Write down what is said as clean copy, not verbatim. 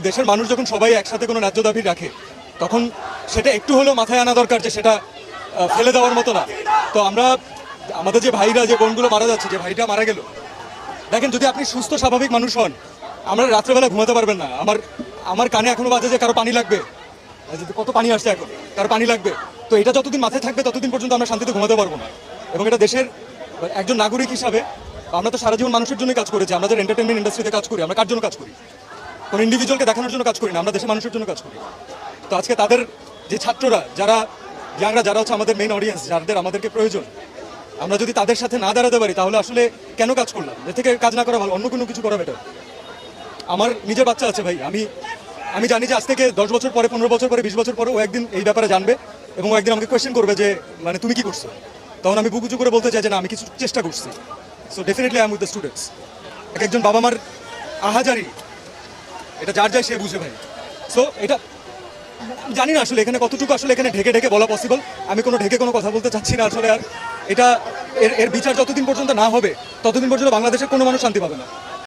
দেশের মানুষ যখন সবাই একসাথে কোনো ন্যায্য দাবি রাখে তখন সেটা একটু হলেও মাথায় আনা দরকার যে সেটা ফেলে দেওয়ার মতো না। তো আমরা আমাদের যে ভাইরা যে বোনগুলো মারা যাচ্ছে, যে ভাইটা মারা গেল, দেখেন যদি আপনি সুস্থ স্বাভাবিক মানুষ হন, আমরা রাত্রেবেলা ঘুমাতে পারবেন না। আমার কানে এখনো বাজে যে কারো পানি লাগবে, কত পানি আসছে এখন, কারো পানি লাগবে। তো এটা যতদিন মাথায় থাকবে ততদিন পর্যন্ত আমরা শান্তিতে ঘুমাতে পারবো না। এবং এটা দেশের একজন নাগরিক হিসাবে আমরা তো সারা জীবন মানুষের জন্যই কাজ করেছি। আমরা যারা এন্টারটেনমেন্ট ইন্ডাস্ট্রিতে কাজ করি, আমরা কার জন্য কাজ করি? কোনো ইন্ডিভিজুয়ালকে দেখানোর জন্য কাজ করি না, আমরা দেশের মানুষের জন্য কাজ করি। তো আজকে তাদের যে ছাত্ররা, যারা ইয়াংরা, যারা হচ্ছে আমাদের মেইন অডিয়েন্স, যাদের আমাদেরকে প্রয়োজন, আমরা যদি তাদের সাথে না দাঁড়াতে পারি তাহলে আসলে কেন কাজ করলাম? এর থেকে কাজ না করা ভালো, অন্য কোনো কিছু করা বেটার। আমার নিজের বাচ্চা আছে ভাই, আমি জানি যে আজ থেকে 10 বছর পরে, 15 বছর পরে, 20 বছর পরে ও একদিন এই ব্যাপারে জানবে এবং ও একদিন আমাকে কোয়েশ্চেন করবে যে মানে তুমি কি করছো। তখন আমি বুক উঁচু করে বলতে চাই যে না, আমি কিছু চেষ্টা করছি। So definitely I am with the students. একজন বাবা মার আহাজারি, এটা যার যায় সে বুঝে ভাই। সো এটা জানি না আসলে এখানে কতটুকু আসলে এখানে ঢেকে ঢেকে বলা পসিবল। আমি কোনো ঢেকে কোনো কথা বলতে চাচ্ছি না আসলে। আর এটা এর বিচার যতদিন পর্যন্ত না হবে ততদিন পর্যন্ত বাংলাদেশের কোনো মানুষ শান্তি পাবে না।